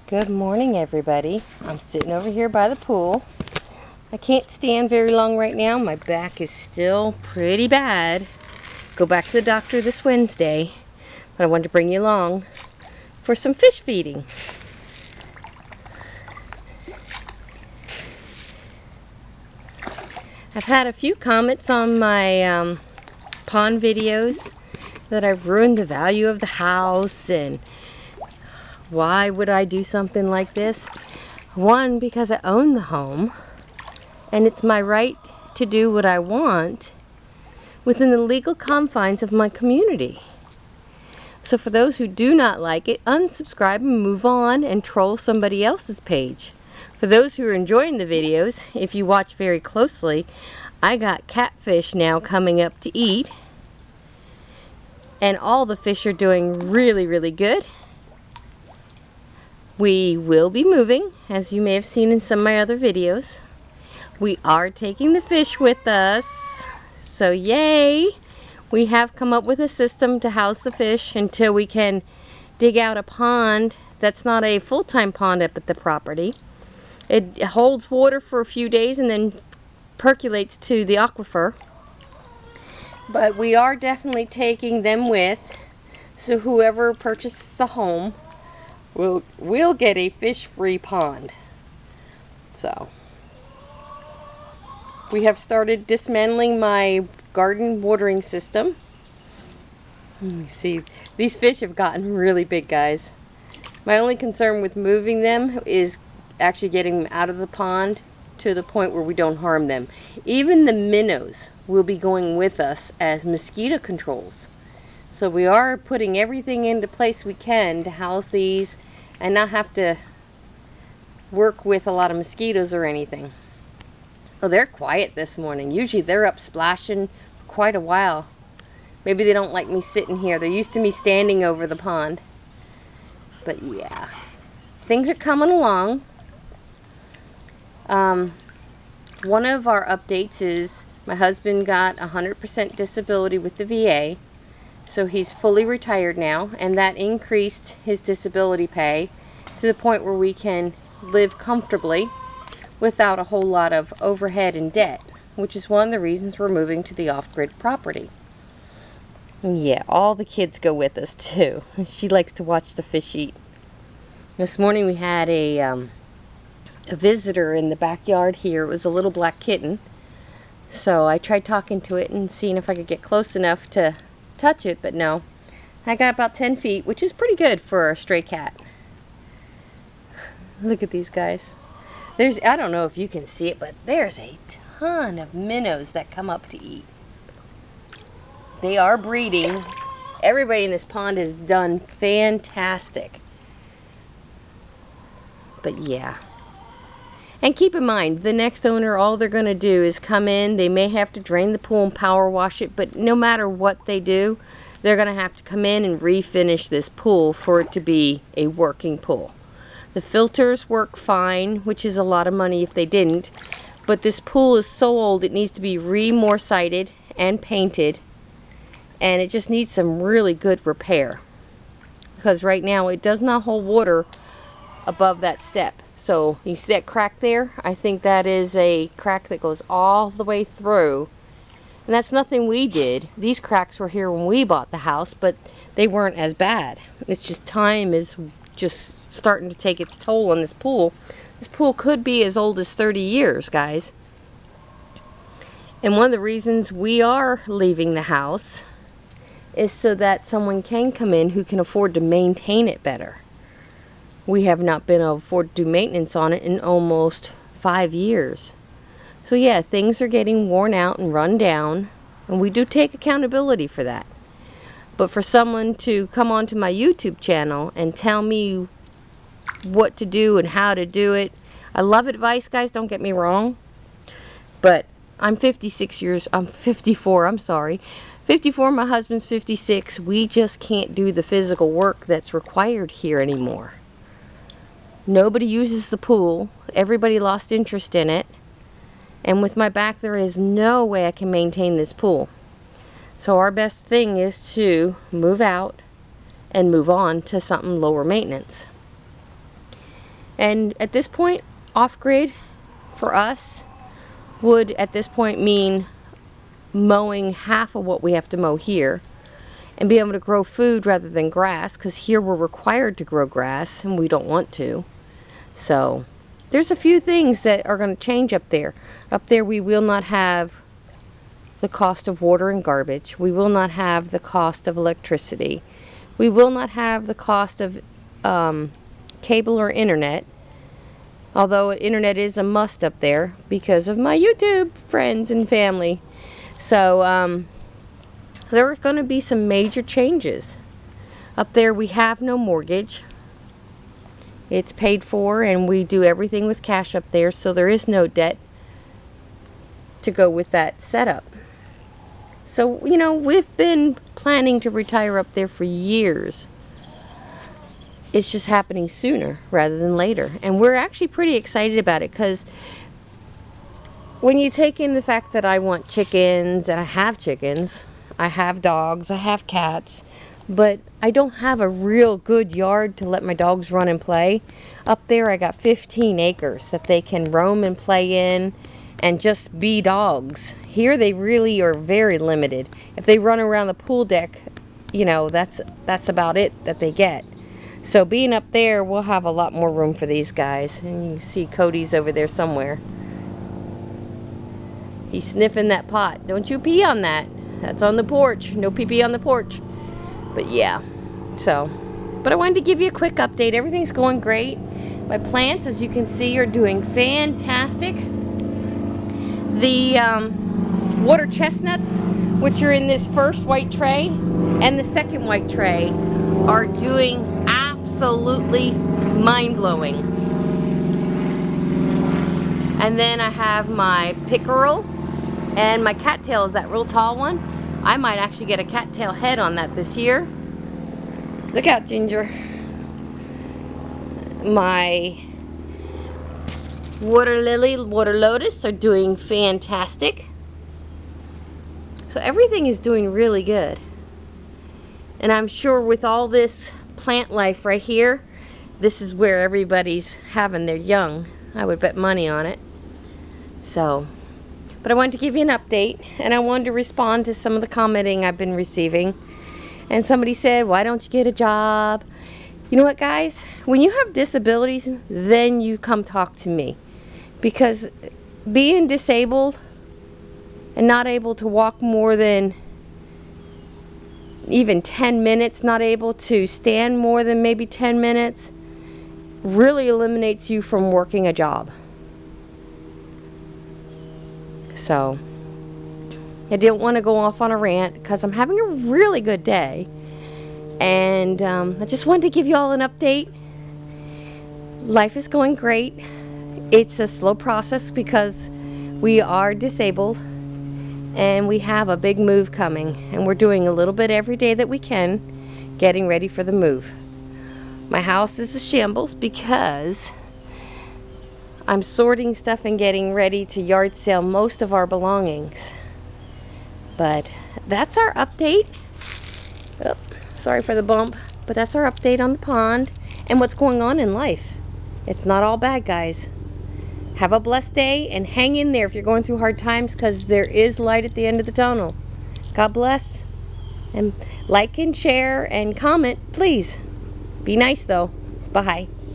Good morning, everybody. I'm sitting over here by the pool. I can't stand very long right now. My back is still pretty bad. Go back to the doctor this Wednesday. But I wanted to bring you along for some fish feeding. I've had a few comments on my pond videos that I've ruined the value of the house and why would I do something like this? One, because I own the home and it's my right to do what I want within the legal confines of my community. So for those who do not like it, unsubscribe and move on and troll somebody else's page. For those who are enjoying the videos, if you watch very closely, I got catfish now coming up to eat. And all the fish are doing really good. We will be moving, as you may have seen in some of my other videos. We are taking the fish with us. So yay! We have come up with a system to house the fish until we can dig out a pond that's not a full-time pond up at the property. It holds water for a few days and then percolates to the aquifer. But we are definitely taking them with, so whoever purchases the home will get a fish-free pond. So we have started dismantling my garden watering system. Let me see. These fish have gotten really big, guys. My only concern with moving them is actually getting them out of the pond to the point where we don't harm them. Even the minnows will be going with us as mosquito controls. So we are putting everything into place we can to house these and not have to work with a lot of mosquitoes or anything. Oh, they're quiet this morning. Usually they're up splashing for quite a while. Maybe they don't like me sitting here. They're used to me standing over the pond. But yeah, things are coming along. One of our updates is my husband got 100% disability with the VA. So he's fully retired now, and that increased his disability pay to the point where we can live comfortably without a whole lot of overhead and debt, which is one of the reasons we're moving to the off-grid property. And yeah, all the kids go with us too. She likes to watch the fish eat. This morning we had a visitor in the backyard here. It was a little black kitten. So I tried talking to it and seeing if I could get close enough to touch it, but no. I got about 10 feet, which is pretty good for a stray cat. Look at these guys. I don't know if you can see it, but there's a ton of minnows that come up to eat. They are breeding. Everybody in this pond has done fantastic. But yeah. And keep in mind, the next owner, all they're going to do is come in. They may have to drain the pool and power wash it, but no matter what they do, they're going to have to come in and refinish this pool for it to be a working pool. The filters work fine, which is a lot of money if they didn't, but this pool is so old it needs to be re-morsited and painted, and it just needs some really good repair, because right now it does not hold water above that step. So you see that crack there? I think that is a crack that goes all the way through. And that's nothing we did. These cracks were here when we bought the house, but they weren't as bad. It's just time is just starting to take its toll on this pool. This pool could be as old as 30 years, guys. And one of the reasons we are leaving the house is so that someone can come in who can afford to maintain it better. We have not been able to afford to do maintenance on it in almost 5 years. So yeah, things are getting worn out and run down, and we do take accountability for that. But for someone to come onto my YouTube channel and tell me what to do and how to do it, I love advice, guys, don't get me wrong, but I'm 54, I'm sorry. 54, my husband's 56. We just can't do the physical work that's required here anymore. Nobody uses the pool. Everybody lost interest in it. And with my back, there is no way I can maintain this pool. So our best thing is to move out and move on to something lower maintenance. And at this point, off-grid for us would at this point mean mowing half of what we have to mow here and be able to grow food rather than grass, because here we're required to grow grass and we don't want to. So there's a few things that are going to change up there. Up there we will not have the cost of water and garbage. We will not have the cost of electricity. We will not have the cost of cable or internet, although internet is a must up there because of my YouTube friends and family. So there are going to be some major changes. Up there we have no mortgage. It's paid for and we do everything with cash up there, so there is no debt to go with that setup. So, you know, we've been planning to retire up there for years. It's just happening sooner rather than later. And we're actually pretty excited about it, because when you take in the fact that I want chickens, and I have chickens, I have dogs, I have cats, but I don't have a real good yard to let my dogs run and play. Up there I got 15 acres that they can roam and play in and just be dogs. Here they really are very limited. If they run around the pool deck, you know, that's about it that they get. So being up there, we'll have a lot more room for these guys. And you can see Cody's over there somewhere. He's sniffing that pot. Don't you pee on that. That's on the porch. No pee-pee on the porch. But yeah, so. But I wanted to give you a quick update. Everything's going great. My plants, as you can see, are doing fantastic. The water chestnuts, which are in this first white tray, and the second white tray, are doing absolutely mind-blowing. And then I have my pickerel and my cattail is that real tall one. I might actually get a cattail head on that this year. Look out, Ginger. My water lily, water lotus are doing fantastic. So everything is doing really good. And I'm sure with all this plant life right here, this is where everybody's having their young. I would bet money on it. So, but I wanted to give you an update, and I wanted to respond to some of the commenting I've been receiving. And somebody said, why don't you get a job? You know what, guys? When you have disabilities, then you come talk to me. Because being disabled and not able to walk more than even 10 minutes, not able to stand more than maybe 10 minutes, really eliminates you from working a job. So, I didn't want to go off on a rant because I'm having a really good day. And I just wanted to give you all an update. Life is going great. It's a slow process because we are disabled. And we have a big move coming. And we're doing a little bit every day that we can, getting ready for the move. My house is a shambles because I'm sorting stuff and getting ready to yard sale most of our belongings. But that's our update. Oh, sorry for the bump. But that's our update on the pond and what's going on in life. It's not all bad, guys. Have a blessed day and hang in there if you're going through hard times, because there is light at the end of the tunnel. God bless. And like and share and comment, please. Be nice though. Bye.